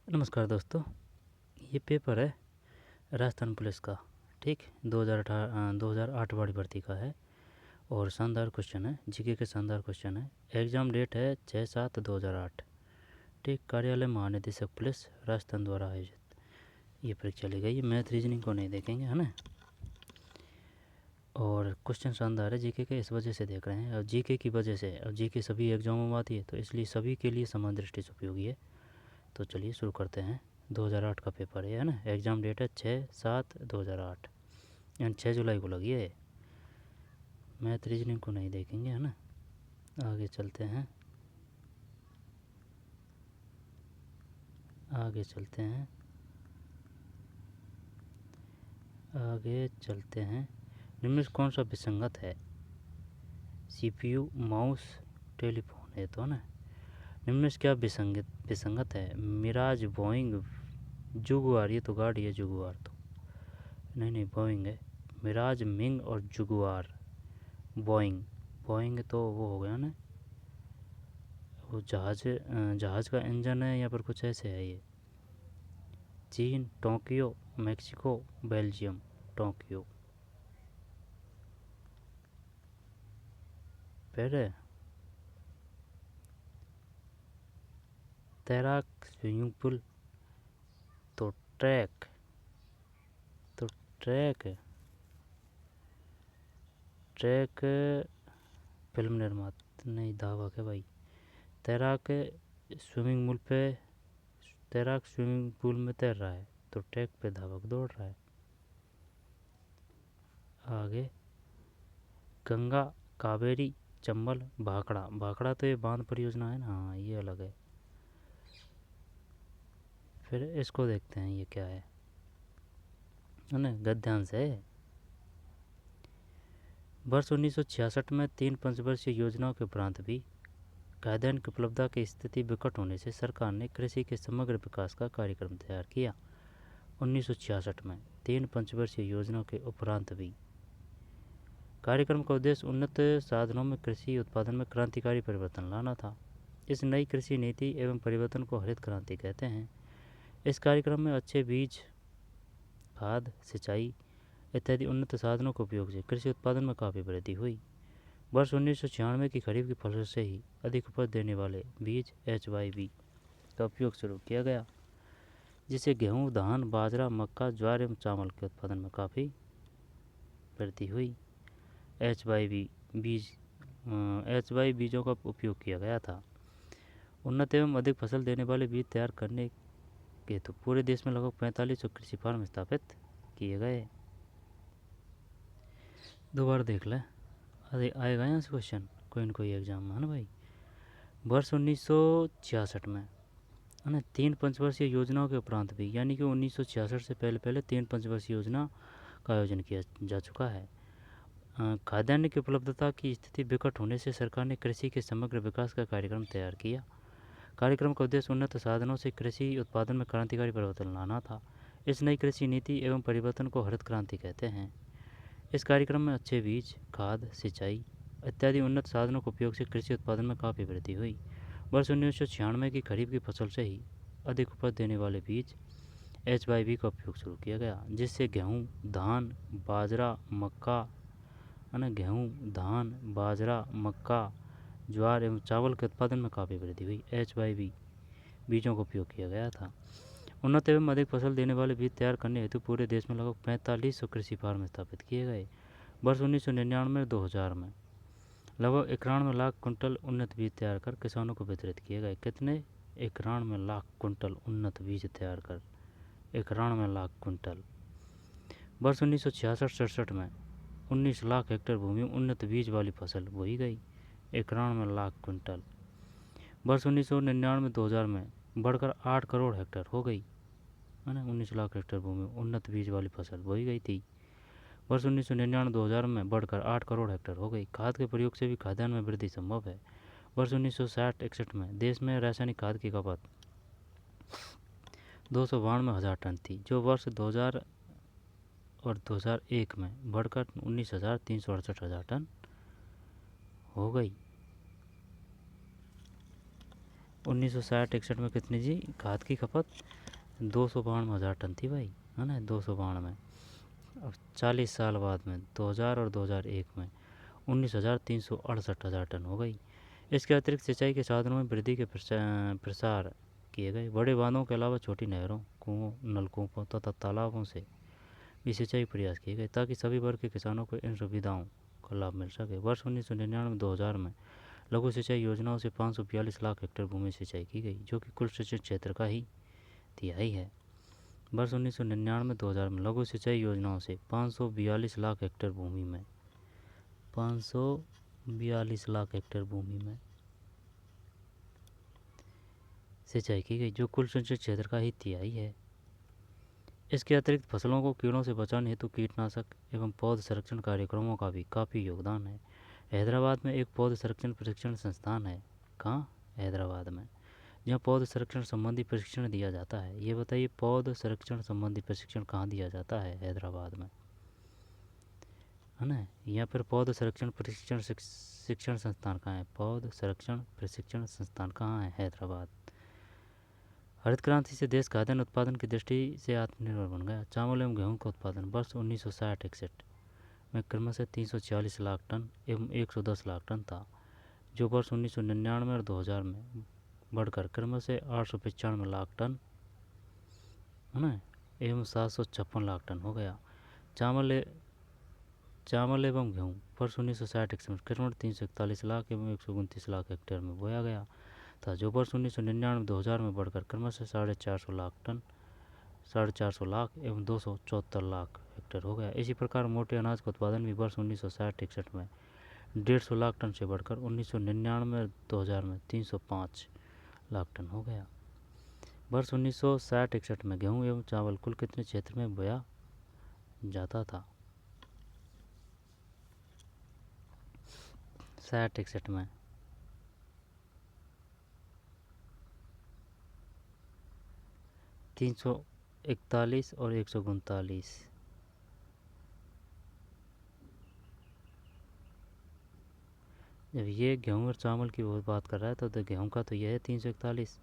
नमस्कार दोस्तों, ये पेपर है राजस्थान पुलिस का। ठीक, 2008 वाली भर्ती का है और शानदार क्वेश्चन है, जीके के शानदार क्वेश्चन है। एग्ज़ाम डेट है 6/7/2008। ठीक, कार्यालय महानिदेशक पुलिस राजस्थान द्वारा आयोजित ये परीक्षा ली गई। ये मैथ रीजनिंग को नहीं देखेंगे, है ना। और क्वेश्चन शानदार है जीके के, इस वजह से देख रहे हैं। और जीके की वजह से, और जीके सभी एग्जामों में आती है तो इसलिए सभी के लिए समान दृष्टि से उपयोगी है। तो चलिए शुरू करते हैं। 2008 का पेपर है ना। एग्ज़ाम डेट है 6/7/2008, यानी 6 जुलाई को लगी है। मैथ रीजनिंग को नहीं देखेंगे, है ना। आगे चलते हैं, आगे चलते हैं, आगे चलते हैं। निम्न में कौन सा विसंगत है? सीपीयू, माउस, टेलीफोन है तो ना। निम्न में क्या विसंगत है? मिराज, बोइंग, जुगुआर। ये तो गाड़ी है, जुगुआर तो नहीं, बोइंग है। मिराज, मिंग और जुगुआर। बोइंग, बोइंग तो वो हो गया ना, वो जहाज़ का इंजन है, या पर कुछ ऐसे है ये। चीन, टोक्यो, मेक्सिको, बेल्जियम। टोक्यो। फिर तैराक, स्विमिंग पूल, तो ट्रैक, तो ट्रैक ट्रैक फिल्म निर्माता नहीं, धावक है भाई। तैराक स्विमिंग पूल पे, तैराक स्विमिंग पूल में तैर रहा है, तो ट्रैक पे धावक दौड़ रहा है। आगे, गंगा, कावेरी, चंबल, भाखड़ा। भाखड़ा तो ये बांध परियोजना है ना, हाँ ये अलग है। फिर इसको देखते हैं, ये क्या है ना, गद्यांश है। वर्ष 1966 में 3 पंचवर्षीय योजनाओं के उपरांत भी खाद्यान्न की उपलब्धता की स्थिति विकट होने से सरकार ने कृषि के समग्र विकास का कार्यक्रम तैयार किया। 1966 में 3 पंचवर्षीय योजनाओं के उपरांत भी कार्यक्रम का उद्देश्य उन्नत साधनों में कृषि उत्पादन में क्रांतिकारी परिवर्तन लाना था। इस नई कृषि नीति एवं परिवर्तन को हरित क्रांति कहते हैं। इस कार्यक्रम में अच्छे बीज, खाद, सिंचाई इत्यादि उन्नत साधनों के उपयोग से कृषि उत्पादन में काफ़ी वृद्धि हुई। वर्ष 1996 की खरीफ की फसल से ही अधिक उपज देने वाले बीज HYB का उपयोग शुरू किया गया, जिससे गेहूँ, धान, बाजरा, मक्का, ज्वार एवं चावल के उत्पादन में काफ़ी वृद्धि हुई। HYB बीजों का उपयोग किया गया था। उन्नत एवं अधिक फसल देने वाले बीज तैयार करने के तो पूरे देश में लगभग 4500 कृषि फार्म स्थापित किए गए। दोबारा देख लें, आएगा यहाँ से क्वेश्चन कोई न कोई एग्जाम में, है ना भाई। वर्ष 1966 में, है ना, 3 पंचवर्षीय योजनाओं के उपरांत भी, यानी कि 1966 से पहले 3 पंचवर्षीय योजना का आयोजन किया जा चुका है। खाद्यान्न की उपलब्धता की स्थिति विकट होने से सरकार ने कृषि के समग्र विकास का कार्यक्रम तैयार किया। कार्यक्रम का उद्देश्य उन्नत साधनों से कृषि उत्पादन में क्रांतिकारी परिवर्तन लाना था। इस नई कृषि नीति एवं परिवर्तन को हरित क्रांति कहते हैं। इस कार्यक्रम में अच्छे बीज, खाद, सिंचाई इत्यादि उन्नत साधनों के उपयोग से कृषि उत्पादन में काफ़ी वृद्धि हुई। वर्ष 1996 की खरीफ की फसल से ही अधिक उपज देने वाले बीज HYB का उपयोग शुरू किया गया, जिससे गेहूँ, धान, बाजरा, मक्का, है ना, गेहूँ, धान, बाजरा, मक्का, ज्वार एवं चावल के उत्पादन में काफ़ी वृद्धि हुई। HYB बीजों का उपयोग किया गया था। उन्नत एवं अधिक फसल देने वाले बीज तैयार करने हेतु पूरे देश में लगभग 4500 कृषि फार्म स्थापित किए गए। वर्ष 1999-2000 में लगभग 91 लाख कुंटल उन्नत बीज तैयार कर किसानों को वितरित किए गए। कितने? 91 लाख कुंटल उन्नत बीज तैयार कर, 91 लाख कुंटल। वर्ष 1966-67 में 19 लाख हेक्टेयर भूमि उन्नत बीज वाली फसल बोई गई, 91 लाख कुंटल। वर्ष 1999-2000 में बढ़कर 8 करोड़ हेक्टेयर हो गई, है ना। 19 लाख हेक्टेयर भूमि उन्नत बीज वाली फसल बोई गई थी। वर्ष 1999-2000 में बढ़कर 8 करोड़ हेक्टेयर हो गई। खाद के प्रयोग से भी खाद्यान्न में वृद्धि संभव है। वर्ष 1960-61 में देश में रासायनिक खाद की खपत 292,000 टन थी, जो वर्ष 2000 और 2001 में बढ़कर 19,368 टन हो गई। 1960-61 में कितनी जी खाद की खपत 292,000 टन थी भाई, है ना, 292। अब 40 साल बाद में 2000 और 2001 में 19,368,000 टन हो गई। इसके अतिरिक्त सिंचाई के साधनों में वृद्धि के प्रसार किए गए। बड़े बांधों के अलावा छोटी नहरों, कुओं, नलकूपों तथा तालाबों से भी सिंचाई प्रयास किए गए ताकि सभी वर्ग के किसानों को इन सुविधाओं का लाभ मिल सके। वर्ष 1999-2000 में लघु सिंचाई योजनाओं से 542 लाख हेक्टेयर भूमि सिंचाई की गई, जो कि कुल सिंचित क्षेत्र का ही तिहाई है। वर्ष 1999-2000 में लघु सिंचाई योजनाओं से 542 लाख हेक्टेयर भूमि में 542 लाख हेक्टेयर भूमि में सिंचाई की गई, जो कुल सिंचित क्षेत्र का ही तिहाई है। इसके अतिरिक्त फसलों को कीड़ों से बचाने हेतु कीटनाशक एवं पौध संरक्षण कार्यक्रमों का भी काफ़ी योगदान है। हैदराबाद में एक पौध संरक्षण प्रशिक्षण संस्थान है। कहाँ? हैदराबाद में, जहाँ पौध संरक्षण संबंधी प्रशिक्षण दिया जाता है। ये बताइए, पौध संरक्षण संबंधी प्रशिक्षण कहाँ दिया जाता है? हैदराबाद में, है ना। यहाँ पर पौध संरक्षण प्रशिक्षण शिक्षण संस्थान कहाँ है? पौध संरक्षण प्रशिक्षण संस्थान कहाँ है? हैदराबाद। हरित क्रांति से देश खाद्यान्न उत्पादन की दृष्टि से आत्मनिर्भर बन गया। चावल एवं गेहूं का उत्पादन वर्ष 1960-61 में क्रमशः 346 लाख टन एवं 110 लाख टन था, जो वर्ष 1999 और 2000 में बढ़कर क्रमशः 895 लाख टन, है ना, एवं 756 लाख टन हो गया। चावल एवं गेहूँ वर्ष 1960-61 में क्रमशः 341 लाख एवं 129 लाख हेक्टेयर में बोया गया था, जो वर्ष 1999-2000 में बढ़कर क्रमशः 450 लाख एवं 274 लाख हेक्टेयर हो गया। इसी प्रकार मोटे अनाज का उत्पादन भी वर्ष 1960-61 में 150 लाख टन से बढ़कर 1999-2000 में 305 लाख टन हो गया। वर्ष 1960-61 में गेहूं एवं चावल कुल कितने क्षेत्र में बोया जाता था? 60-61 में 341 और 139। जब ये गेहूं और चावल की बहुत बात कर रहा है तो गेहूं का तो यह है 341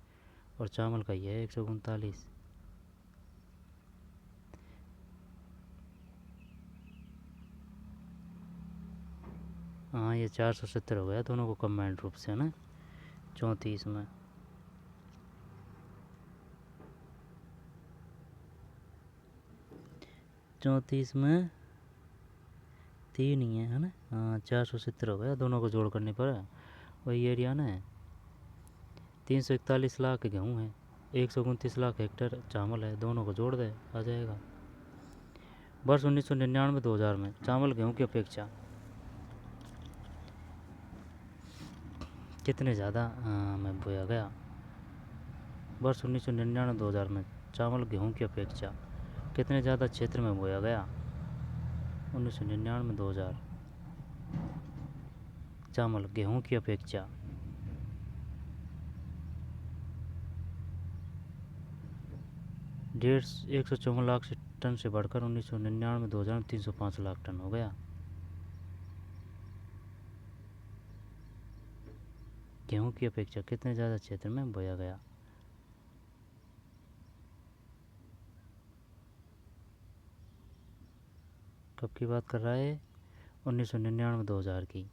और चावल का यह है 139। हाँ, ये 470 हो गया दोनों को कंबाइंड रूप से, है ना। 34 में 3 ही है ना। हाँ, 470 हो गया दोनों को जोड़ करने पर, वही एरिया ना है। 341 लाख गेहूँ है, 129 लाख हेक्टेयर चावल है, दोनों को जोड़ दे आ जाएगा। वर्ष 1999-2000 में चावल गेहूँ की अपेक्षा कितने ज़्यादा में बोया गया? वर्ष 1999-2000 में चावल गेहूँ की अपेक्षा कितने ज़्यादा क्षेत्र में बोया गया? 1999-2000 चावल गेहूँ की अपेक्षा 154 लाख टन से बढ़कर 1999-2000 में 305 लाख टन हो गया। गेहूं की अपेक्षा कितने ज़्यादा क्षेत्र में बोया गया? कब की बात कर रहा है? 1999-2000 की।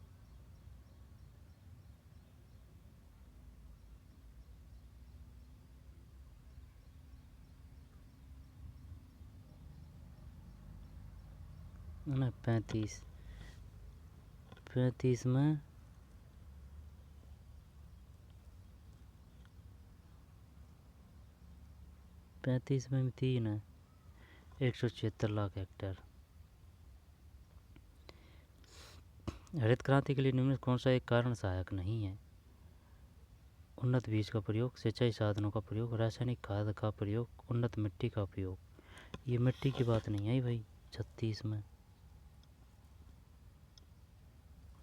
ना 35 में 3 है, 176 लाख हेक्टेयर। हरित क्रांति के लिए निम्न कौन सा एक कारण सहायक नहीं है? उन्नत बीज का प्रयोग, सिंचाई साधनों का प्रयोग, रासायनिक खाद का प्रयोग, उन्नत मिट्टी का उपयोग। ये मिट्टी की बात नहीं आई भाई। 36 में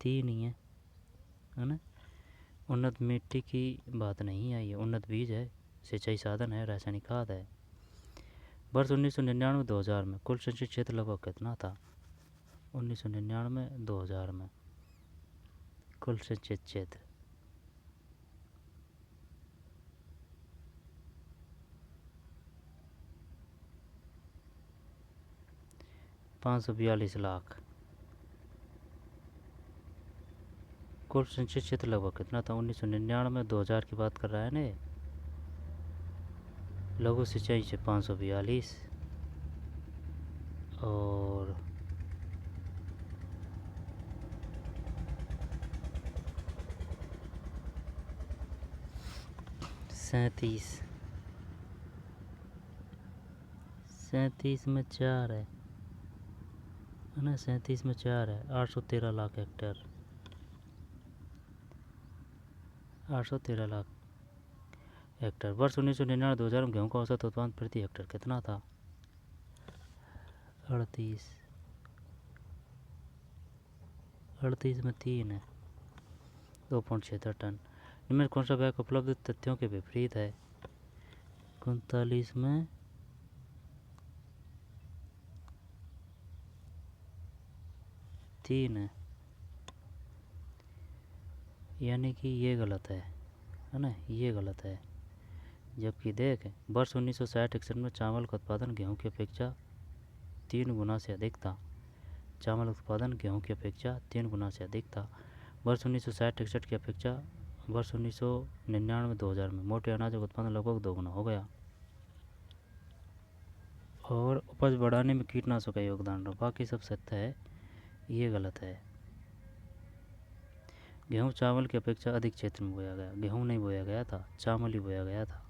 3 ही है ना। उन्नत मिट्टी की बात नहीं आई है, उन्नत बीज है, सिंचाई साधन है, रासायनिक खाद है। वर्ष 1999-2000 में कुल सिंचित क्षेत्र लगभग कितना था? 1999-2000 में कुल सिंचित क्षेत्र 542 लाख। कुल संचित क्षेत्र लगभग कितना था? 1999 2000 की बात कर रहा है ना ये। लघु सिंचाई से 542 और सैंतीस में 4 है ना? 37 में 4 है। 813 लाख हेक्टेयर। 813 लाख हेक्टेयर। वर्ष 1999 2000 में गेहूँ का औसत उत्पादन प्रति हेक्टेयर कितना था? 38 में 3 है। 2.76 टन। इनमें कौन सा बैग उपलब्ध तथ्यों के विपरीत है? 39 में 3 है, यानी कि ये गलत है ना? ये गलत है। जबकि देख, वर्ष 1960-61 में चावल का उत्पादन गेहूं की अपेक्षा 3 गुना से अधिक था। चावल उत्पादन गेहूं की अपेक्षा 3 गुना से अधिक था। वर्ष 1960-61 की अपेक्षा वर्ष 1999-2000 में मोटे अनाज का उत्पादन लगभग 2 गुना हो गया। और उपज बढ़ाने में कीटनाशकों का योगदान रहा। बाकी सब सत्य है, ये गलत है। गेहूं चावल की अपेक्षा अधिक क्षेत्र में बोया गया। गेहूं नहीं बोया गया था, चावल ही बोया गया था।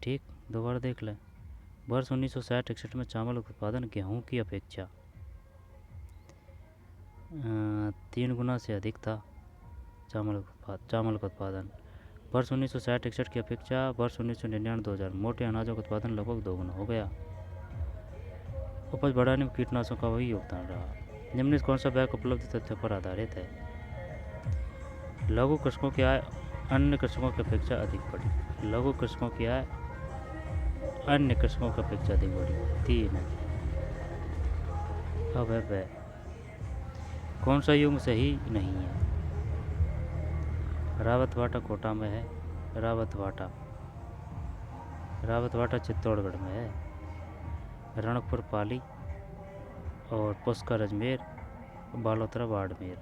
ठीक, दोबारा देख लें। वर्ष 1960-61 में चावल उत्पादन गेहूं की अपेक्षा 3 गुना से अधिक था। चावल का उत्पादन वर्ष 1960-61 की अपेक्षा वर्ष 1999-2000 मोटे अनाजों का उत्पादन लगभग 2 गुना हो गया। उपज बढ़ाने में कीटनाशकों का वही योगदान रहा। निम्न कौन सा बैक उपलब्ध तथ्यों पर आधारित है? लघु कृषकों की आय अन्य कृषकों की अपेक्षा अधिक बढ़ी। लघु कृषकों की आय अन्य कृषकों की अपेक्षा अधिक बढ़ी। 3 है। अब है वह कौन सा युग सही नहीं है? रावतवाटा कोटा में है। रावतवाटा चित्तौड़गढ़ में है। रणकपुर पाली और पुष्कर अजमेर, बालोतरा बाड़मेर।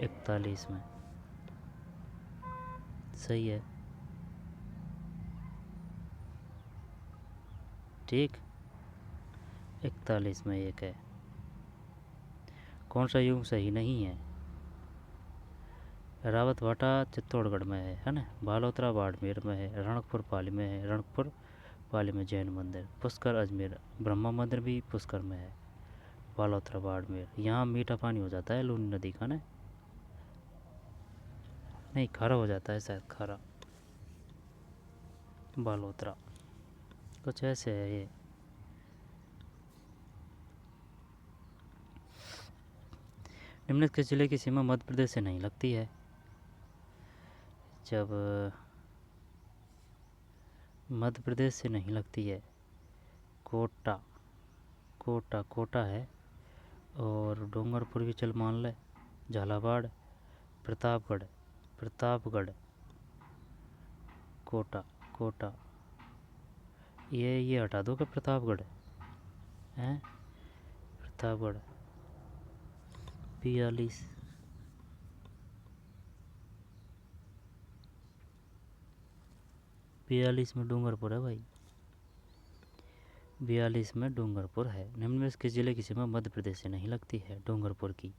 41 में सही है। ठीक, 41 में 1 है। कौन सा युग सही नहीं है? रावतवाटा चित्तौड़गढ़ में है ना? बालोतरा बाड़मेर में है। रणकपुर पाली में है। रणकपुर पाली में जैन मंदिर। पुष्कर अजमेर ब्रह्मा मंदिर भी पुष्कर में है। बालोतरा बाड़मेर, यहाँ मीठा पानी हो जाता है लूनी नदी का ना? नहीं, खारा हो जाता है शायद, खारा। बालोतरा कुछ ऐसे है ये। निम्नलिखित किस जिले की सीमा मध्य प्रदेश से नहीं लगती है? जब मध्य प्रदेश से नहीं लगती है, कोटा है। और डूंगरपुर भी चल मान ले। झालावाड़, प्रतापगढ़, कोटा ये हटा दो कि प्रतापगढ़ है। प्रतापगढ़ 42 में डूंगरपुर है भाई। 42 में डूंगरपुर है। निम्न में किस जिले की सीमा मध्य प्रदेश से नहीं लगती है? डूंगरपुर की,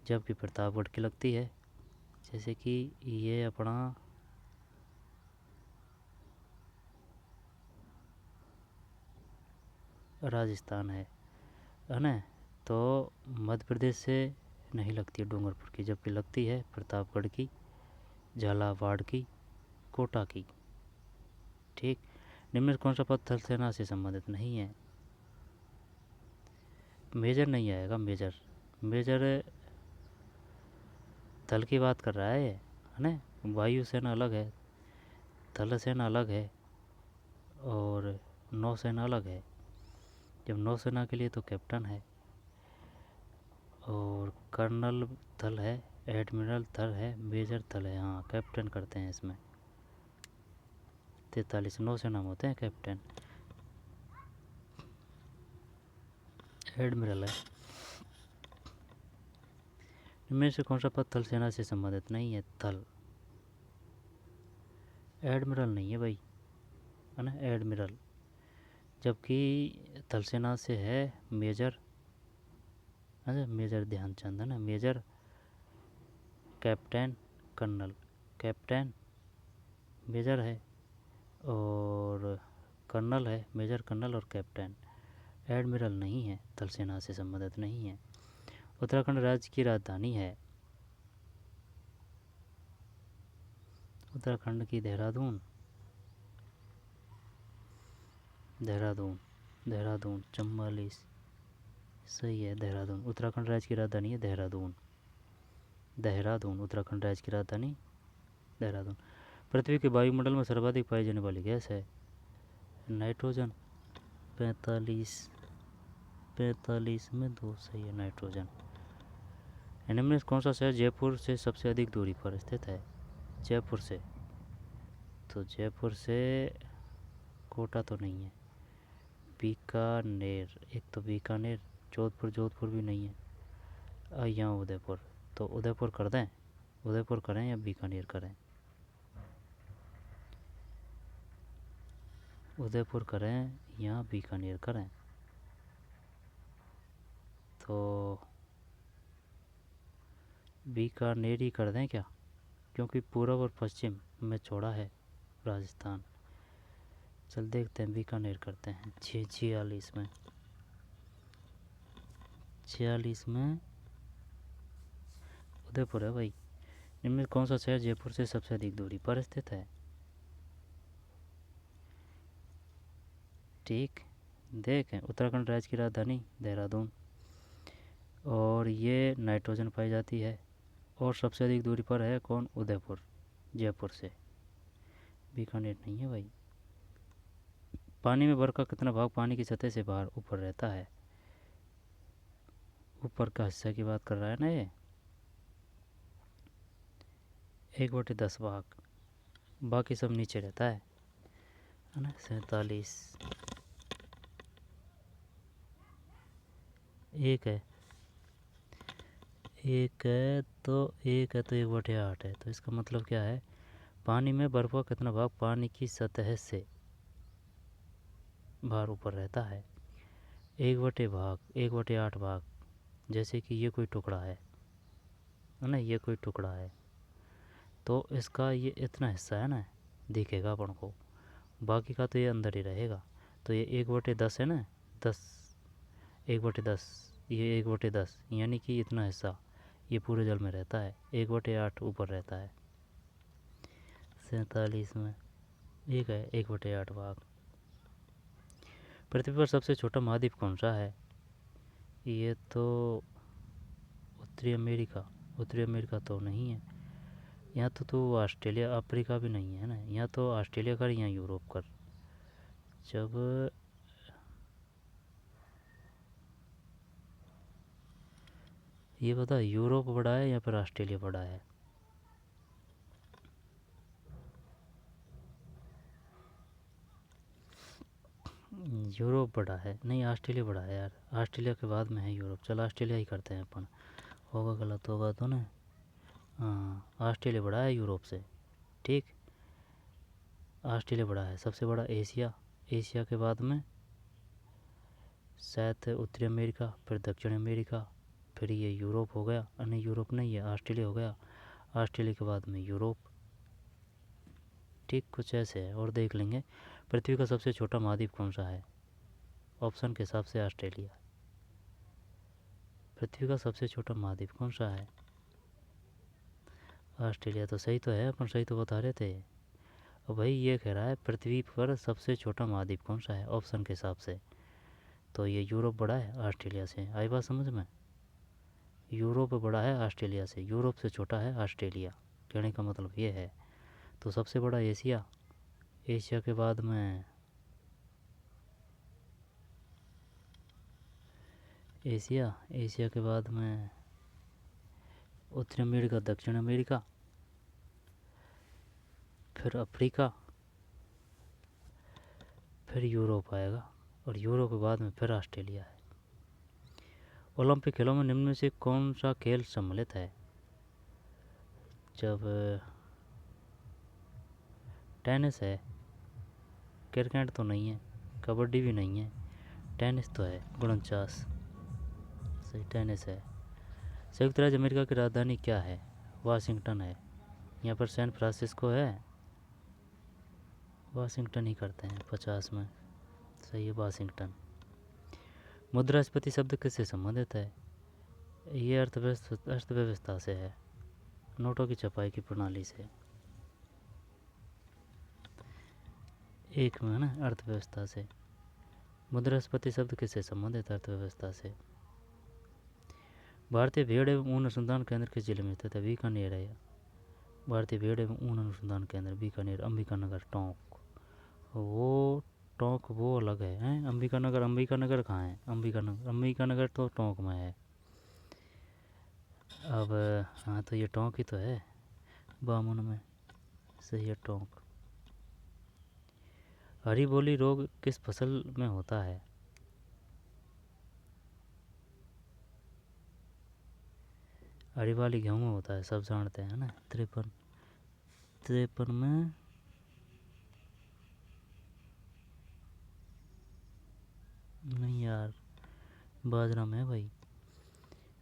जबकि प्रतापगढ़ की लगती है। जैसे कि ये अपना राजस्थान है ना? तो मध्य प्रदेश से नहीं लगती है डूंगरपुर की, जबकि लगती है प्रतापगढ़ की, झालावाड़ की, कोटा की। ठीक, निम्न में कौन सा पद थल सेना से संबंधित नहीं है? मेजर नहीं आएगा। मेजर थल की बात कर रहा है ना? वायु सेना अलग है, थल सेना अलग है और नौसेना अलग है। जब नौसेना के लिए तो कैप्टन है और कर्नल थल है, एडमिरल थल है, मेजर थल है। हाँ, कैप्टन करते हैं इसमें। 43 नौसेना में होते हैं कैप्टन। एडमिरल है। इनमें से कौन सा पद थल सेना से संबंधित नहीं है? थल, एडमिरल नहीं है भाई, है ना, एडमिरल। जबकि थल सेना से है मेजर, अच्छा मेजर ध्यानचंद, है ना, major, captain, colonel. Captain major है और कर्नल है, मेजर कर्नल और कैप्टन। एडमिरल नहीं है, थल सेना से संबंधित नहीं है। उत्तराखंड राज्य की राजधानी है, उत्तराखंड की देहरादून, देहरादून, देहरादून 44 सही है, देहरादून। उत्तराखंड राज्य की राजधानी है देहरादून, देहरादून उत्तराखंड राज्य की राजधानी देहरादून। पृथ्वी के वायुमंडल में सर्वाधिक पाई जाने वाली गैस है नाइट्रोजन, 45 45 में 2 सही है, नाइट्रोजन। इनमें में कौन सा शहर जयपुर से सबसे अधिक दूरी पर स्थित है? जयपुर से, तो जयपुर से कोटा तो नहीं है, बीकानेर, एक तो बीकानेर, जोधपुर, जोधपुर भी नहीं है, यहाँ उदयपुर, तो उदयपुर कर दें, उदयपुर करें या बीकानेर करें? उदयपुर करें या बीकानेर करें? तो बीकानेर ही कर दें क्या, क्योंकि पूर्व और पश्चिम में छोड़ा है राजस्थान। चल देखते हैं, बीकानेर करते हैं। 46 में, 46 में उदयपुर है भाई। इनमें कौन सा शहर जयपुर से सबसे अधिक दूरी पर स्थित है? ठीक, देखें, उत्तराखंड राज्य की राजधानी देहरादून, और ये नाइट्रोजन पाई जाती है, और सबसे अधिक दूरी पर है कौन? उदयपुर, जयपुर से। बीकानेर नहीं है भाई। पानी में बर्फ का कितना भाग पानी की सतह से बाहर ऊपर रहता है? ऊपर का हिस्सा की बात कर रहा है ना ये। 1/10 भाग, बाकी सब नीचे रहता है ना। 47 एक है, एक है तो 1/8 है, तो इसका मतलब क्या है? पानी में बर्फ का कितना भाग पानी की सतह से बाहर ऊपर रहता है? 1/8 भाग। जैसे कि ये कोई टुकड़ा है ना, ये कोई टुकड़ा है, तो इसका ये इतना हिस्सा है ना, दिखेगा अपन को, बाकी का तो ये अंदर ही रहेगा। तो ये 1/10 है ना, 10, 1/10, ये 1/10, यानी कि इतना हिस्सा ये पूरे जल में रहता है, 1/8 ऊपर रहता है। 47 में एक है, 1/8 भाग। पृथ्वी पर सबसे छोटा महाद्वीप कौन सा है? ये तो उत्तरी अमेरिका, उत्तरी अमेरिका तो नहीं है, यहाँ तो ऑस्ट्रेलिया, अफ्रीका भी नहीं है ना, यहाँ तो ऑस्ट्रेलिया कर, यहाँ यूरोप कर। जब ये बता, यूरोप बड़ा है या फिर ऑस्ट्रेलिया बड़ा है? यूरोप बड़ा है, नहीं ऑस्ट्रेलिया बड़ा है यार, ऑस्ट्रेलिया के बाद में है यूरोप। चल ऑस्ट्रेलिया ही करते हैं अपन, होगा गलत होगा तो ना। हाँ, ऑस्ट्रेलिया बड़ा है यूरोप से, ठीक। ऑस्ट्रेलिया बड़ा है, सबसे बड़ा एशिया, एशिया के बाद में शायद उत्तरी अमेरिका, फिर दक्षिण अमेरिका, फिर ये यूरोप हो गया, नहीं यूरोप नहीं है, ऑस्ट्रेलिया हो गया, ऑस्ट्रेलिया के बाद में यूरोप, ठीक कुछ ऐसे है। और देख लेंगे, पृथ्वी का सबसे छोटा महाद्वीप कौन सा है? ऑप्शन के हिसाब से ऑस्ट्रेलिया। पृथ्वी का सबसे छोटा महाद्वीप कौन सा है? ऑस्ट्रेलिया, तो सही तो है, अपन सही तो बता रहे थे। और भाई ये कह रहा है पृथ्वी पर सबसे छोटा महाद्वीप कौन सा है ऑप्शन के हिसाब से, तो ये यूरोप बड़ा है ऑस्ट्रेलिया से। आई बात समझ में? यूरोप बड़ा है ऑस्ट्रेलिया से, यूरोप से छोटा है ऑस्ट्रेलिया, कहने का मतलब ये है। तो सबसे बड़ा एशिया, एशिया के बाद में एशिया, एशिया के बाद में उत्तरी अमेरिका, दक्षिण अमेरिका, फिर अफ्रीका, फिर यूरोप आएगा, और यूरोप के बाद में फिर ऑस्ट्रेलिया है। ओलंपिक खेलों में निम्न में से कौन सा खेल सम्मिलित है? जब टेनिस है, क्रिकेट तो नहीं है, कबड्डी भी नहीं है, टेनिस तो है। 49 सही टेनिस है। संयुक्त राज्य अमेरिका की राजधानी क्या है? वाशिंगटन है। यहाँ पर सैन फ्रांसिस्को है, वाशिंगटन ही करते हैं 50 में। सही है वाशिंगटन। मुद्रास्फीति शब्द किससे संबंधित है? ये अर्थव्यवस्था से है, नोटों की छपाई की प्रणाली से। एक में है ना, अर्थव्यवस्था से। मुद्रास्फीति शब्द किससे संबंधित? अर्थव्यवस्था से। भारतीय भेड़ एवं ऊन अनुसंधान केंद्र किस जिले में स्थित है? बीकानेर है। भारतीय भेड़ एवं ऊन अनुसंधान केंद्र बीकानेर, अंबिकानगर, टोंक। वो टोंक वो अलग है, हैं? अंबिकानगर कहाँ है? अंबिकानगर तो टोंक में है। अब हाँ, तो ये टोंक ही तो है, बामन में। सही है, टोंक। हरी बोली रोग किस फसल में होता है? हरी वाली गेहूँ में होता है, सब जानते हैं ना। 53 में नहीं यार, बाजरा में है भाई।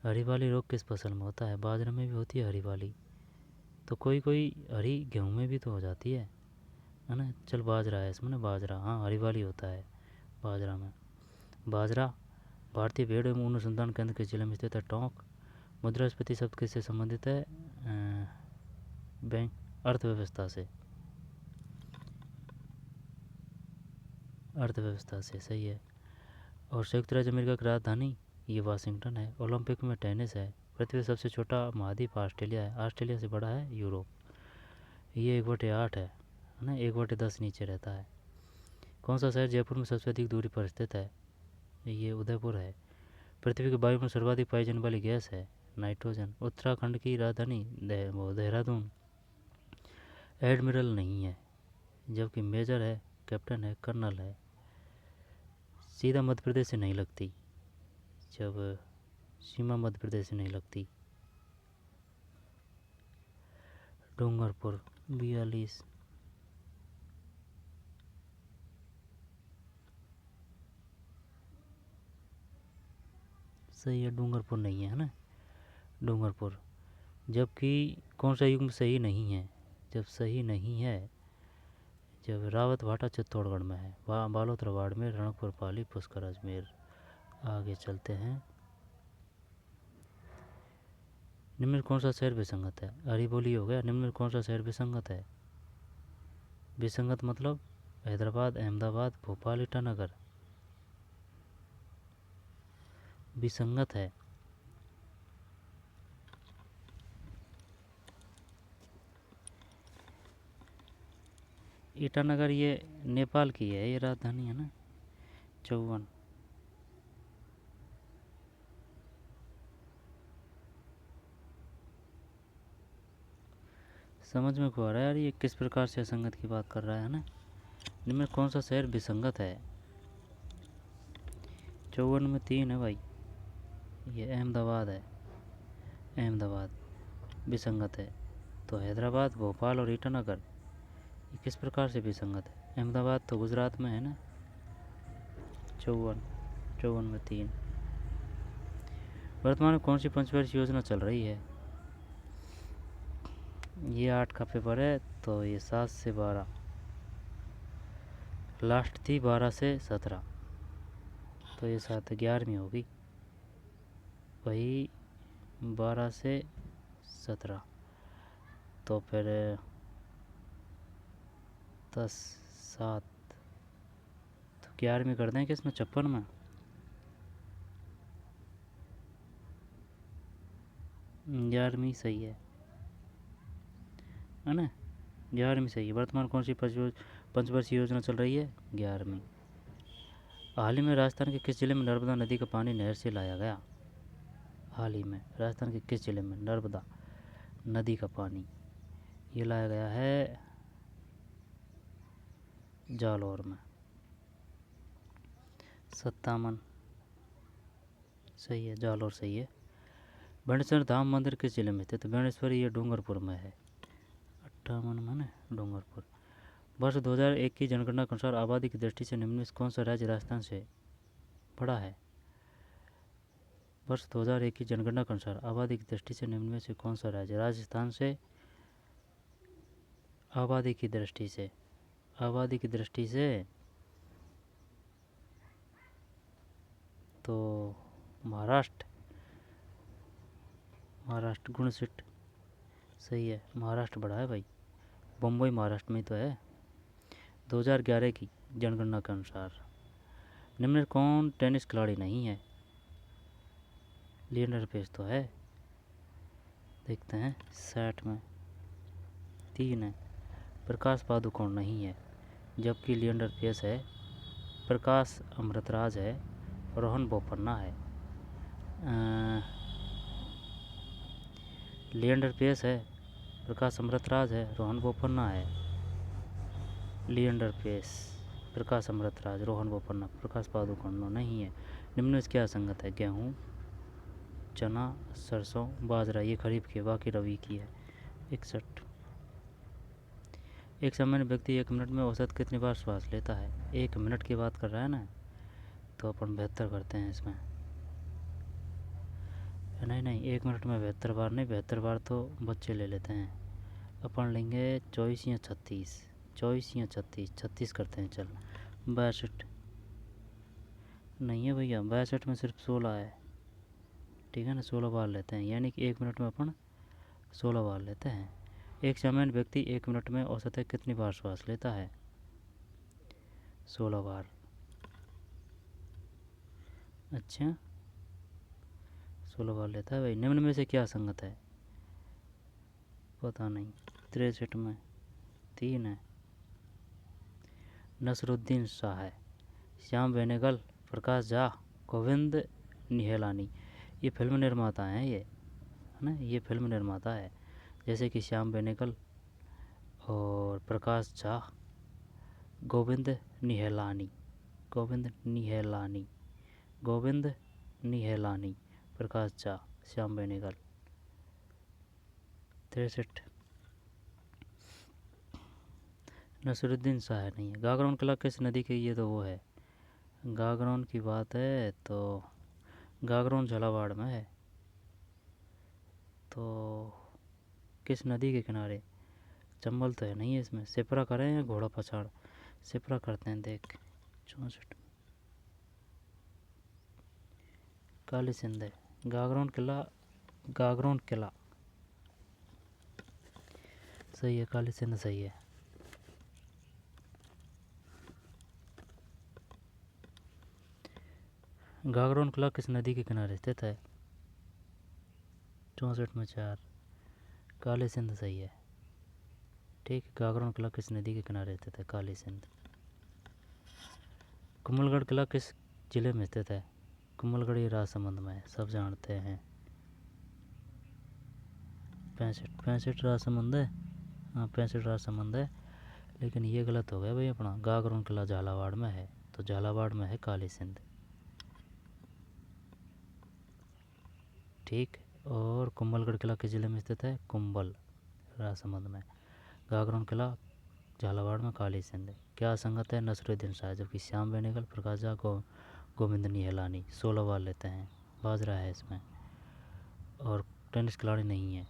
हरी वाली रोग किस फसल में होता है? बाजरा में भी होती है हरी वाली, तो कोई कोई हरी गेहूँ में भी तो हो जाती है ना। चल बाजरा है इसमें ना, बाजरा। हाँ, हरी वाली होता है बाजरा में। बाजरा। भारतीय भेड़ एवं ऊन अनुसंधान केंद्र किस जिले में स्थित है? टोंक। मुद्रास्फीति शब्द किससे संबंधित है? बैंक, अर्थव्यवस्था से। अर्थव्यवस्था से, सही है। और संयुक्त राज्य अमेरिका की राजधानी ये वाशिंगटन है। ओलंपिक में टेनिस है। पृथ्वी का सबसे छोटा महाद्वीप ऑस्ट्रेलिया है। ऑस्ट्रेलिया से बड़ा है यूरोप। ये 1/8 है ना, 1/10 नीचे रहता है। कौन सा शहर जयपुर में सबसे अधिक दूरी पर स्थित है? ये उदयपुर है। पृथ्वी के वायु में सर्वाधिक पाई जाने वाली गैस है नाइट्रोजन। उत्तराखंड की राजधानी देहरादून। एडमिरल नहीं है, जबकि मेजर है, कैप्टन है, कर्नल है। सीधा मध्य प्रदेश से नहीं लगती, जब सीमा मध्य प्रदेश से नहीं लगती। डूंगरपुर 42। सही है, डूंगरपुर नहीं है ना, डूंगरपुर। जबकि कौन सा युग्म सही नहीं है? जब सही नहीं है, जब रावत भाटा चित्तौड़गढ़ में है, बालोतरा बाड़मेर, रणकपुर पाली, पुष्कर अजमेर। आगे चलते हैं। निम्न में कौन सा शहर विसंगत है? हरी बोली हो गया। निम्न में कौन सा शहर विसंगत है? विसंगत मतलब हैदराबाद, अहमदाबाद, भोपाल, ईटानगर। विसंगत है। ईटानगर ये नेपाल की है, ये राजधानी है ना। 54। समझ में को आ रहा है यार, ये किस प्रकार से असंगत की बात कर रहा है ना। निम्न में कौन सा शहर विसंगत है? 54 में 3 है भाई। ये अहमदाबाद है, अहमदाबाद विसंगत है। तो हैदराबाद, भोपाल और ईटानगर ये किस प्रकार से विसंगत है? अहमदाबाद तो गुजरात में है ना। 54 में 3। वर्तमान में कौन सी पंचवर्षीय योजना चल रही है? ये 8 का पेपर है, तो ये 7 से 12, लास्ट थी 12 से 17, तो ये 11वीं होगी। वही 12 से 17, तो फिर 10 7, तो 11वीं कर दें किसमें? 56 में। 11वीं सही है ना, 11वीं सही है। वर्तमान कौन सी पंचवर्षीय योजना चल रही है? 11वीं। हाल ही में राजस्थान के किस जिले में नर्मदा नदी का पानी नहर से लाया गया? हाल ही में राजस्थान के किस जिले में नर्मदा नदी का पानी ये लाया गया है? जालौर में। 57 सही है, जालौर सही है। बेणेश्वर धाम मंदिर किस जिले में स्थित? तो बेणेश्वर ये डूंगरपुर में है। 58 में ना डूंगरपुर। वर्ष 2001 की जनगणना के अनुसार आबादी की दृष्टि से निम्न में से कौन सा राज्य राजस्थान से बड़ा है? वर्ष 2001 की जनगणना के अनुसार आबादी की दृष्टि से निम्न में से कौन सा राज्य राजस्थान से आबादी की दृष्टि से तो महाराष्ट्र गुणसिट सही है, महाराष्ट्र बड़ा है भाई। बम्बई महाराष्ट्र में तो है। 2011 की जनगणना के अनुसार निम्न में कौन टेनिस खिलाड़ी नहीं है? लिएंडर पेस तो है, देखते हैं। 60 में 3 है। प्रकाश पादुकोण नहीं है, जबकि लिएंडर पेस है। प्रकाश अमृतराज है, रोहन बोपन्ना है। लिएंडर पेस है, प्रकाश अमृतराज है, रोहन बोपन्ना है। लिएंडर पेस, प्रकाश अमृतराज, रोहन बोपन्ना। प्रकाश पादुकोण नहीं है। निम्न में क्या संगत है? गेहूँ, चना, सरसों, बाजरा। ये खरीफ की, बाकी रबी की है। 61। एक सामान्य व्यक्ति 1 मिनट में औसत कितनी बार श्वास लेता है? 1 मिनट की बात कर रहा है ना, तो अपन 72 करते हैं इसमें। नहीं, 1 मिनट में 72 बार नहीं, 72 बार तो बच्चे ले लेते हैं। अपन लेंगे 24 या 36, 36 करते हैं। चल 62 नहीं है भैया, 62 में सिर्फ 16 है, ठीक है ना। 16 बार लेते हैं, यानी कि 1 मिनट में अपन 16 बार लेते हैं। एक सामान्य व्यक्ति 1 मिनट में औसतन कितनी बार श्वास लेता है? 16 बार। अच्छा, 16 बार लेता है भाई। निम्न में से क्या संगत है? पता नहीं। 63 में 3 है। नसरुद्दीन शाह है, श्याम बेनेगल, प्रकाश झा, गोविंद निहलानी। ये फिल्म निर्माता हैं, ये है ना, ये फिल्म निर्माता है। जैसे कि श्याम बेनेगल और प्रकाश झा, गोविंद निहलानी, प्रकाश झा, श्याम बेनेगल। 63। नसरुद्दीन शाह नहीं है। गागरोन किला किस नदी की? ये तो वो है, गागरोन की बात है तो गागरोन झालावाड़ में है। तो किस नदी के किनारे? चंबल तो है नहीं है इसमें। सिपरा करें या घोड़ा पछाड़? सिपरा करते हैं, देख। 64। काली सिंध है। गागरोन किला सही है, काली सिंध सही है। गागरोन किला किस नदी के किनारे स्थित है? 64 में 4, काली सिंध सही है। ठीक, गागरोन किला किस नदी के किनारे स्थित है? काली सिंध। कुंभलगढ़ किला किस जिले में स्थित है? कुंभलगढ़ ये राजसमंद में है, सब जानते हैं। 65 राजसमंद है। हाँ, 65 राजसमंद है, लेकिन ये गलत हो गया भाई अपना। गागरोन किला झालावाड़ में है, तो झालावाड़ में है काली सिंध। ठीक, और कुंभलगढ़ किला किस जिले में स्थित है? कुंभल, राजसमंद में। गागरोन किला झालावाड़ में, काली सिंध। क्या संगत है? नसरुद्दीन शाह, जबकि श्याम बेनेगल, प्रकाश झा, गोविंद निहलानी। 16 बार लेते हैं। बाजरा है इसमें। और टेनिस खिलाड़ी नहीं है।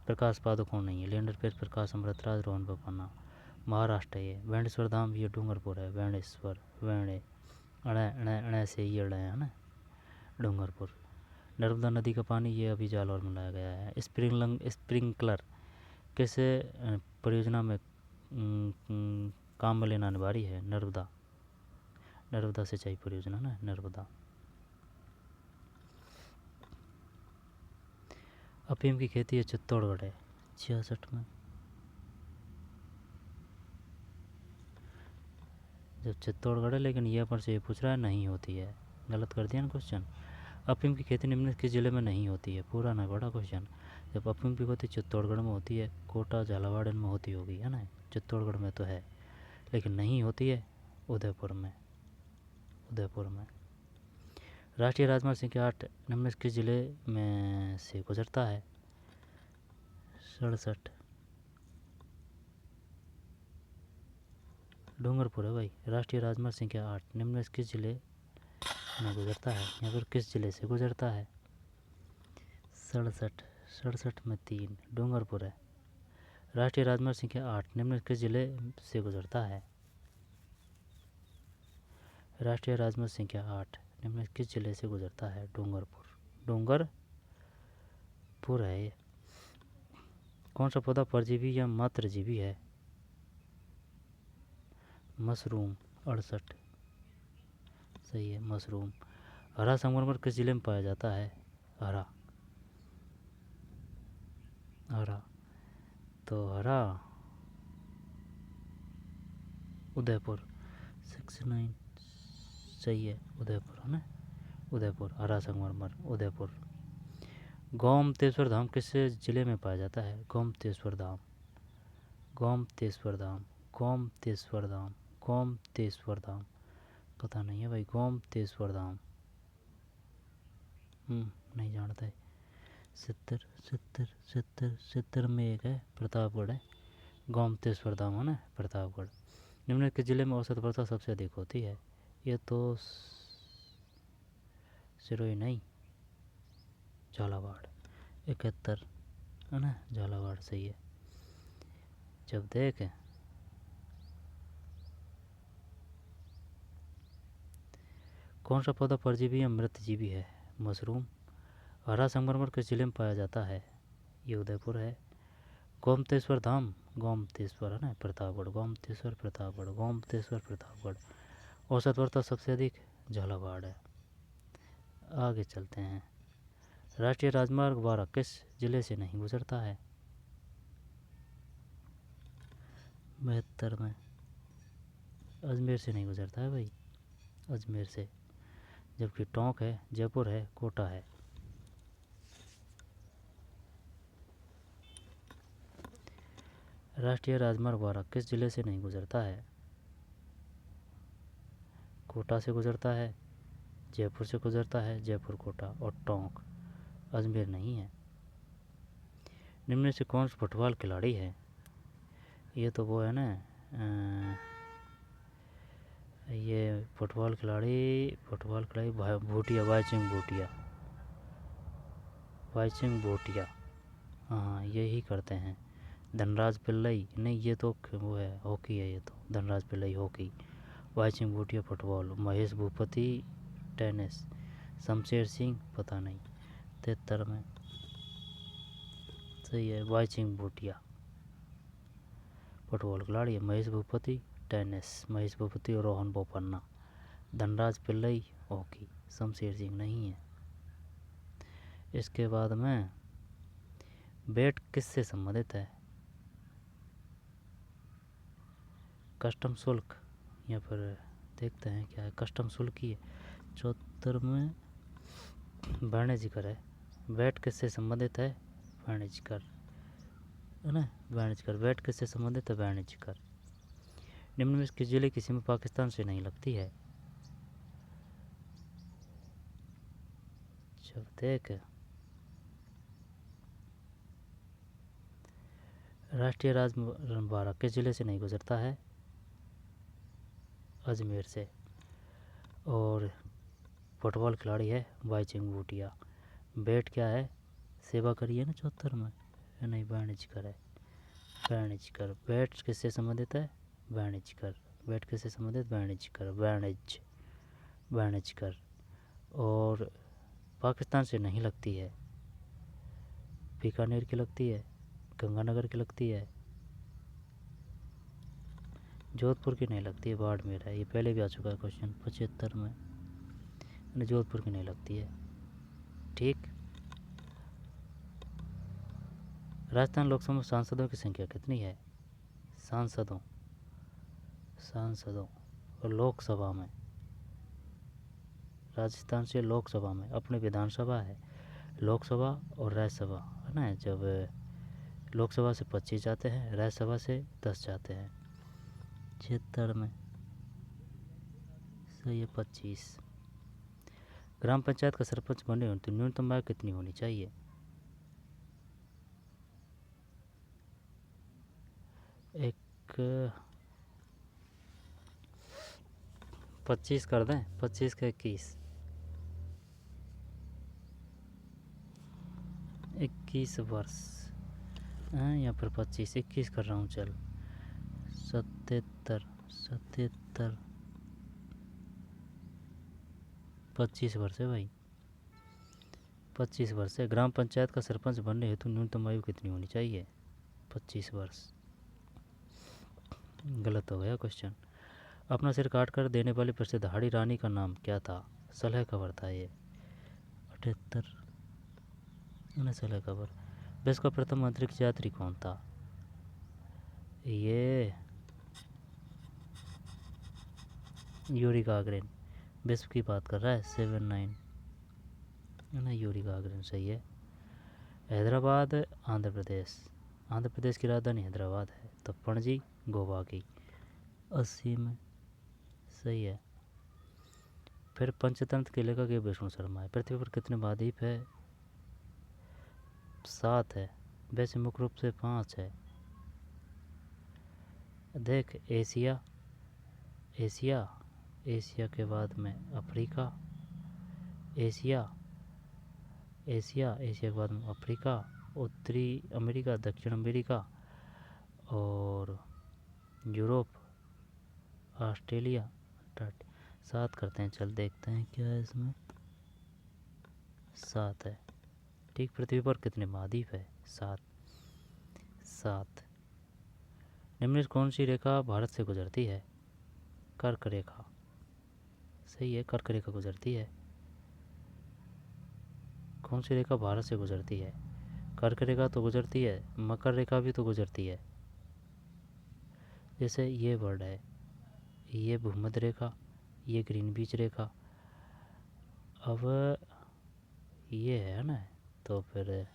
प्रकाश पादुकोण नहीं है। लिएंडर पेस, प्रकाश अमृतराज, रोहन बोपन्ना। महाराष्ट्र है ये। बेणेश्वर धाम ये डूंगरपुर है। बेणेश्वर, वेणे, अणे से ये अड़े है ना, डूंगरपुर। नर्मदा नदी का पानी ये अभी जालौर में लाया गया है। स्प्रिंकलर किस परियोजना में काम में लेना अनिवार्य है? नर्मदा सिंचाई परियोजना ना, नर्मदा। अफीम की खेती है चित्तौड़गढ़ है। 66 में। जब चित्तौड़गढ़ है, लेकिन ये पर से ये पूछ रहा है नहीं होती है, गलत कर दिया ना क्वेश्चन। अफीम की खेती निम्न किस जिले में नहीं होती है? पूरा ना बड़ा क्वेश्चन। जब अफीम की खेती चित्तौड़गढ़ में होती है, कोटा झालावाड़ में होती होगी, है ना। चित्तौड़गढ़ में तो है, लेकिन नहीं होती है उदयपुर में। राष्ट्रीय राजमार्ग संख्या 8 निम्न में किस जिले में से गुजरता है? 67 डूंगरपुर है भाई। राष्ट्रीय राजमार्ग संख्या 8 निम्न में किस जिले में गुजरता है, या फिर किस जिले से गुजरता है? 67 में 3 डूंगरपुर है। राष्ट्रीय राजमार्ग संख्या 8 निम्न में किस जिले से गुजरता है? राष्ट्रीय राजमार्ग संख्या 8 निम्न में किस जिले से गुजरता है? डूंगरपुर है ये। कौन सा पौधा परजीवी या मात्रजीवी है? मशरूम। 68 सही है, मशरूम। हरा संगमरमर किस जिले में पाया जाता है? हरा तो हरा उदयपुर। 69 सही है, उदयपुर है ना, उदयपुर। हरा संगमरमर उदयपुर। गोमतेश्वर धाम किस जिले में पाया जाता है? गोमतेश्वर धाम पता नहीं है भाई। गोमतेश्वर धाम नहीं जानता है। 70 में एक है, प्रतापगढ़ है। गोमतेश्वर धाम है ना, प्रतापगढ़। निम्न के जिले में औसत वर्षा सबसे अधिक होती है? ये तो सिरोही नहीं, झालावाड़। 71 है ना, झालावाड़ सही है। जब देख कौन सा पौधा परजीवी या मृतजीवी है? मशरूम। हरा संगमरमर किस जिले में पाया जाता है? ये उदयपुर है। गोमतेश्वर धाम, गोमतेश्वर है ना, प्रतापगढ़। गोमतेश्वर प्रतापगढ़। औसत वर्षा सबसे अधिक झालावाड़ है। आगे चलते हैं। राष्ट्रीय राजमार्ग 12 किस जिले से नहीं गुजरता है? 72 में अजमेर से नहीं गुजरता है भाई, अजमेर से। जबकि टोंक है, जयपुर है, कोटा है। राष्ट्रीय राजमार्ग 12 किस जिले से नहीं गुजरता है? कोटा से गुजरता है, जयपुर से गुजरता है, जयपुर कोटा और टोंक, अजमेर नहीं है। निम्न से कौन सा फुटबॉल खिलाड़ी है? ये तो वो है ना, ये फुटबॉल खिलाड़ी भूटिया, वाईचिंग भूटिया। हाँ, यही करते हैं। धनराज पिल्लई नहीं, ये तो वो है, हॉकी है ये तो। Dhanraj Pillay hockey, Baichung Bhutia football, Mahesh Bhupathi tennis, Shamsher Singh पता नहीं। 73 में सही है, वाईचिंग भूटिया फुटबॉल खिलाड़ी है। महेश भूपति टेनिस, महेश भूपति और रोहन बोपन्ना। धनराज पिल्लई हॉकी, शमशेर सिंह नहीं है। इसके बाद में बेट किससे संबंधित है? कस्टम शुल्क, या फिर देखते हैं क्या है। कस्टम शुल्क ही है। 74 में वाणिज्य कर है। बेट किससे संबंधित है? वाणिज्य कर है ना, वाणिज्य कर। बेट किससे संबंधित है? वाणिज्य कर। निम्न में किस जिले की सीमा पाकिस्तान से नहीं लगती है? जब देख राष्ट्रीय राजमार्ग 12 किस जिले से नहीं गुजरता है? अजमेर से। और फुटबॉल खिलाड़ी है वाईचिंग भूटिया। बेट क्या है? सेवा करी है ना 74 में, नहीं, वाणिज्य कर है, वाणिज्य कर। बेट किससे संबंधित है? वाणिज्य कर। बेट किससे संबंधित? वाणिज्य कर, वाणिज्य कर। और पाकिस्तान से नहीं लगती है। बीकानेर की लगती है, गंगानगर की लगती है, जोधपुर की नहीं लगती है, बाड़मेर है। ये पहले भी आ चुका है क्वेश्चन 75 में। जोधपुर की नहीं लगती है। ठीक। राजस्थान लोकसभा सांसदों की संख्या कितनी है? सांसदों और लोकसभा में, राजस्थान से लोकसभा में अपनी विधानसभा है, लोकसभा और राज्यसभा है ना। जब लोकसभा से 25 जाते हैं, राज्यसभा से 10 जाते हैं। 76 में सही है, 25। ग्राम पंचायत का सरपंच बने हो तो न्यूनतम आय कितनी होनी चाहिए? एक 25 कर दें, 25 का 21 वर्ष, हाँ या फिर 21 कर रहा हूँ, चल 77 25 वर्ष है भाई, 25 वर्ष है। ग्राम पंचायत का सरपंच बनने हेतु न्यूनतम आयु कितनी होनी चाहिए? 25 वर्ष। गलत हो गया क्वेश्चन। अपना सिर काट कर देने वाली प्रसिद्ध हाड़ी रानी का नाम क्या था? सलह कबर था ये। 78 सलह कबर। विश्व का प्रथम अंतरिक्ष यात्री कौन था? ये यूरी गागरिन। विश्व की बात कर रहा है, 79 ना, यूरी गागरिन सही है। हैदराबाद आंध्र प्रदेश, आंध्र प्रदेश की राजधानी हैदराबाद है, तो पणजी गोवा की। 80 में सही है। फिर पंचतंत्र के लेखक ये विष्णु शर्मा है। पृथ्वी पर कितने महाद्वीप है? 7 है, वैसे मुख्य रूप से 5 है। देख, एशिया, एशिया के बाद में अफ्रीका, एशिया के बाद में अफ्रीका, उत्तरी अमेरिका, दक्षिण अमेरिका और यूरोप, ऑस्ट्रेलिया। 7 करते हैं, चल देखते हैं क्या है इसमें। 7 है, ठीक। पृथ्वी पर कितने महाद्वीप है? 7। निम्नलिखित कौन सी रेखा भारत से गुजरती है? कर्क रेखा सही है, कर्क रेखा गुजरती है। कौन सी रेखा भारत से गुजरती है? कर्क रेखा तो गुजरती है, मकर रेखा भी तो गुजरती है। जैसे ये वर्ड है, ये भूमध्य रेखा, ये ग्रीनविच रेखा, अब ये है ना, तो फिर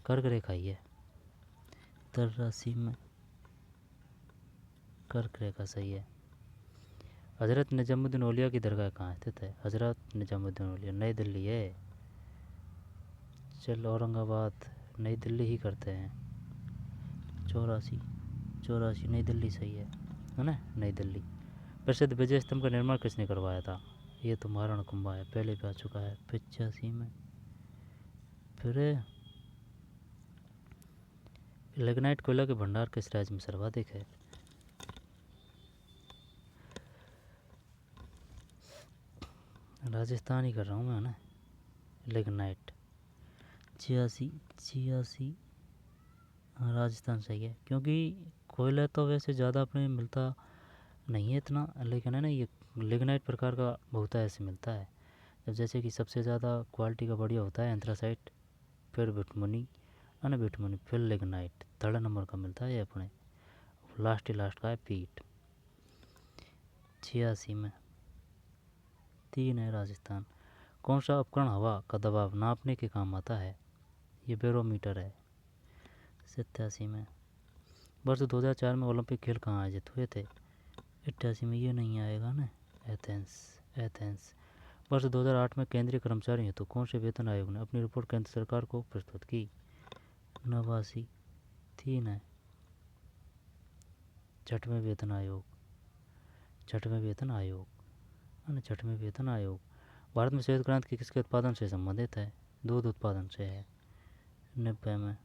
कर्क रेखा ही है। उत्तर राशि में कर्क रेखा सही है। हज़रत निजामुद्दीन औलिया की दरगाह कहाँ स्थित है? हज़रत निजामुद्दीन औलिया नई दिल्ली है। चल औरंगाबाद, नई दिल्ली ही करते हैं। 84 नई दिल्ली सही है ना, नई दिल्ली। प्रसिद्ध विजय स्तंभ का निर्माण किसने करवाया था? ये तो महाराणा कुंभा है, पहले भी आ चुका है 85 में। फिर लिग्नाइट कोयला के भंडार किस राज्य में सर्वाधिक है? राजस्थान ही कर रहा हूँ मैं ना, लिग्नाइट। 86 हाँ, राजस्थान सही है, क्योंकि कोयला तो वैसे ज़्यादा अपने मिलता नहीं है इतना, लेकिन है ना ये लिग्नाइट प्रकार का बहुत ऐसे मिलता है। जब जैसे कि सबसे ज़्यादा क्वालिटी का बढ़िया होता है एंथ्रासाइट, फिर बिटमुनी है ना, बिटमुनी फिर लिग्नाइट, थर्ड नंबर का मिलता है ये अपने, लास्ट का है पीट। 86 में 3 है राजस्थान। कौन सा उपकरण हवा का दबाव नापने के काम आता है? ये बैरोमीटर है। 87 में। वर्ष 2004 में ओलंपिक खेल कहाँ आयोजित हुए थे? 88 में, ये नहीं आएगा ना, एथेंस। वर्ष 2008 में केंद्रीय कर्मचारी हेतु कौन से वेतन आयोग ने अपनी रिपोर्ट केंद्र सरकार को प्रस्तुत की? 89 3 है। छठवें वेतन आयोग भारत में श्वेत क्रांति किसके उत्पादन से संबंधित है? दूध उत्पादन से है। 90 में।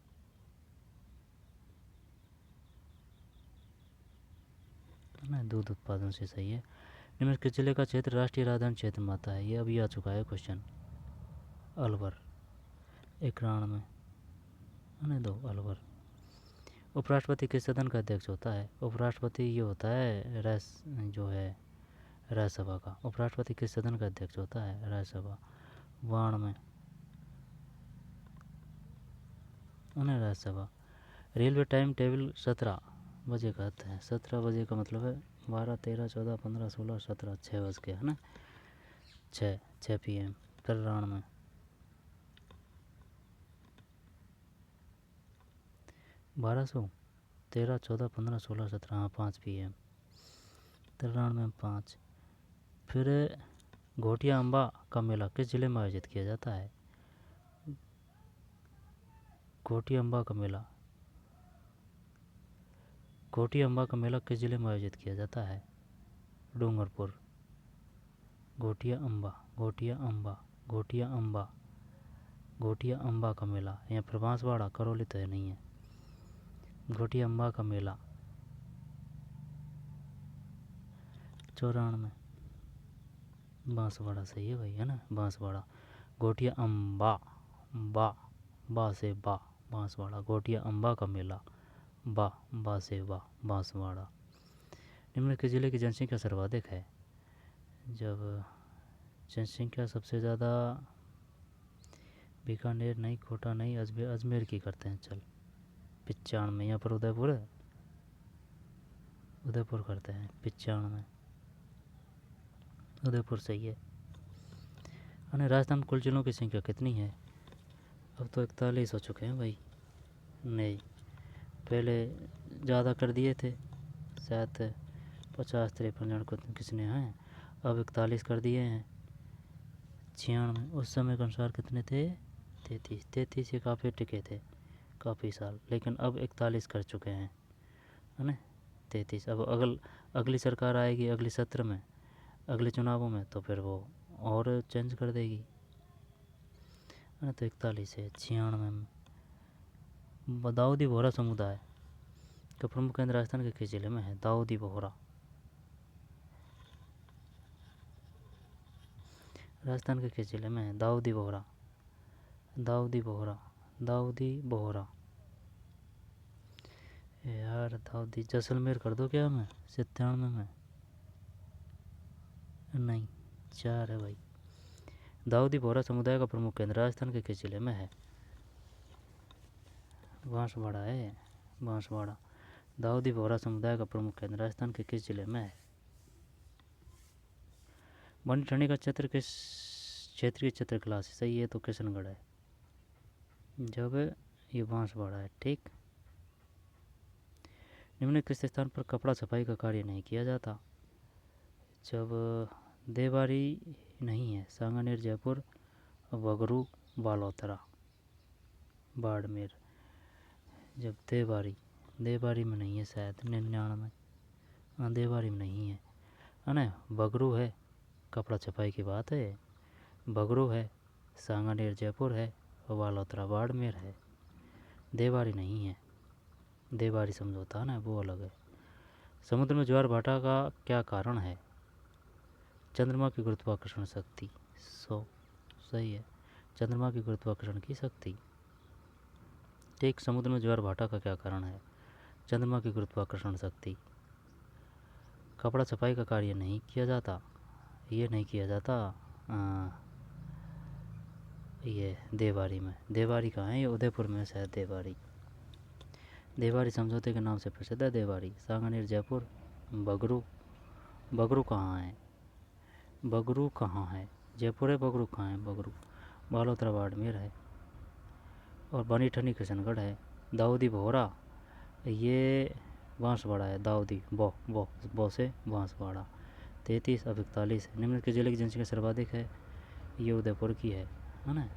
ना, दूध उत्पादन से सही है। निम्न किस जिले का क्षेत्र राष्ट्रीय राजधानी क्षेत्र में आता है? ये अभी आ चुका है क्वेश्चन। अलवर 91 है ना, 2 अलवर। उपराष्ट्रपति किस सदन का अध्यक्ष होता है? उपराष्ट्रपति ये होता है राज्यसभा का। उपराष्ट्रपति किस सदन का अध्यक्ष होता है? राज्यसभा। 92 है ना, राज्यसभा। रेलवे टाइम टेबल 17 बजे का आता है। 17 बजे का मतलब है 12, 13, 14, 15, 16, 17, 6 बज के है ना, 6 PM। 93 1200, 13, 14, 15, 16, 17, हाँ 5 PM। 93 में 5। फिर घोटिया अम्बा का मेला किस जिले में आयोजित किया जाता है? घोटिया अम्बा का मेला घोटिया अम्बा का मेला किस जिले में आयोजित किया जाता है? डूंगरपुर। घोटिया अम्बा घोटिया अम्बा घोटिया अम्बा घोटिया अम्बा का मेला यहाँ पर बांसवाड़ा करौली तो नहीं है। घोटिया अम्बा का मेला 94 बांसवाड़ा सही है भाई, है ना, बांसवाड़ा। घोटिया अम्बा बा बा से बा बांसवाड़ा। घोटिया अम्बा का मेला बा से बा बांसवाड़ा। निम्न के ज़िले की जनसंख्या सर्वाधिक है? जब जनसंख्या सबसे ज़्यादा बीकानेर नहीं, कोटा नहीं, अजमेर की करते हैं। चल 95। यहाँ पर उदयपुर है, उदयपुर करते हैं 95। उदयपुर सही है। और राजस्थान कुल जिलों की संख्या कितनी है? अब तो 41 हो चुके हैं भाई। नहीं, पहले ज़्यादा कर दिए थे, शायद 50-53 जन को किसने हैं, अब 41 कर दिए हैं। 96 उस समय के अनुसार कितने थे? 33 से काफ़ी टिके थे काफ़ी साल, लेकिन अब 41 कर चुके हैं, है ना। 33 अब अगली सरकार आएगी अगले सत्र में, अगले चुनावों में, तो फिर वो और चेंज कर देगी, है ना। तो 41 है। 96 में दाऊदी बोहरा समुदाय का प्रमुख केंद्र राजस्थान के किस जिले में है? दाऊदी बोहरा राजस्थान के किस जिले में है? दाऊदी बोहरा दाऊदी बोहरा दाऊदी बोहरा यार, दाऊदी जैसलमेर कर दो क्या? मैं 97 में नहीं, 4 है भाई। दाऊदी बोहरा समुदाय का प्रमुख केंद्र राजस्थान के किस जिले में है? बांसवाड़ा है, बांसवाड़ा। दाऊदी बोहरा समुदाय का प्रमुख केंद्र राजस्थान के किस जिले में है? बनी ठंडी का क्षेत्र किस क्षेत्रीय चित्रकला से? सही है, तो किशनगढ़ है। जब ये बांसवाड़ा है, ठीक। निम्न किस स्थान पर कपड़ा सफाई का कार्य नहीं किया जाता? जब देवारी नहीं है, सांगानेर जयपुर, बगरू बालोतरा बाड़मेर। जब देवारी में नहीं है शायद, 99। हाँ, देवारी में नहीं है ना। बगरू है, कपड़ा छपाई की बात है, बगरू है, सांगानेर जयपुर है, और बालोतरा बाड़मेर है। देवारी नहीं है, देवारी समझौता है ना, वो अलग है। समुद्र में ज्वार भाटा का क्या कारण है? चंद्रमा की गुरुत्वाकर्षण शक्ति। सही है, चंद्रमा की गुरुत्वाकर्षण की शक्ति। ठीक। समुद्र में ज्वार भाटा का क्या कारण है? चंद्रमा की गुरुत्वाकर्षण शक्ति। कपड़ा सफाई का कार्य नहीं किया जाता, ये नहीं किया जाता ये देवारी में। देवारी कहाँ है? ये उदयपुर में शायद देवारी समझौते के नाम से प्रसिद्ध है देवारी। सांगानेर जयपुर, बगरू कहाँ है? बगरू कहाँ है? जयपुर है, बगरू कहाँ है? बगरू बालोतरा बाड़मेर है। और बनी ठनी किशनगढ़ है। दाऊदी बोहरा ये बांसवाड़ा है। दाऊदी बो से बांसवाड़ा। 33 अब 41। निम्न के जिले की जनसंख्या सर्वाधिक है? ये उदयपुर की है ना।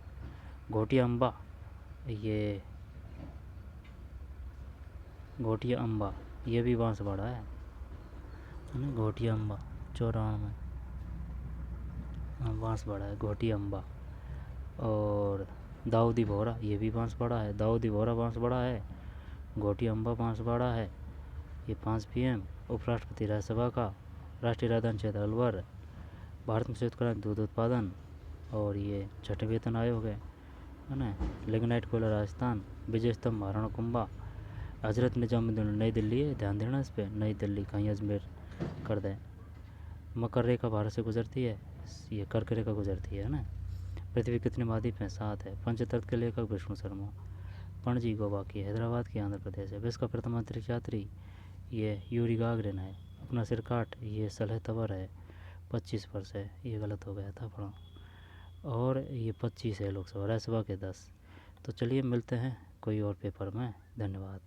घोटिया अम्बा ये भी बांसवाड़ा है ना। घोटिया अम्बा 94 बांसवाड़ा है घोटिया अम्बा। और दाऊदी बोहरा ये भी बांसवाड़ा है। दाऊदी बोहरा बांसवाड़ा है, घोटिया अम्बा बांसवाड़ा है। ये 5 PM उपराष्ट्रपति राज्यसभा का, राष्ट्रीय राजधानी क्षेत्र अलवर, भारत में संयुक्त क्रांति दूध उत्पादन, और ये छठे वेतन आयोग है ना। लिग्नाइट कोयला राजस्थान, विजय स्तंभ महाराणा कुंभा, हजरत निजामुद्दीन नई दिल्ली है, ध्यान देना इस पर, नई दिल्ली कहीं अजमेर कर दें। मकर रेखा भारत से गुजरती है, ये कर्क रेखा गुजरती है ना। पृथ्वी कितने महाद्वीप हैं? 7 है। पंचतत्व के लेखक विष्णु शर्मा। पणजी गोवा की, हैदराबाद की आंध्र प्रदेश है। विश्व का प्रथम अंतरिक्ष यात्री ये यूरी गागरिन है। अपना सिर काट ये सलह तवर है। 25 वर्ष है, ये गलत हो गया था पढ़ा। और ये 25 है लोकसभा, राज्यसभा के 10। तो चलिए मिलते हैं कोई और पेपर में। धन्यवाद।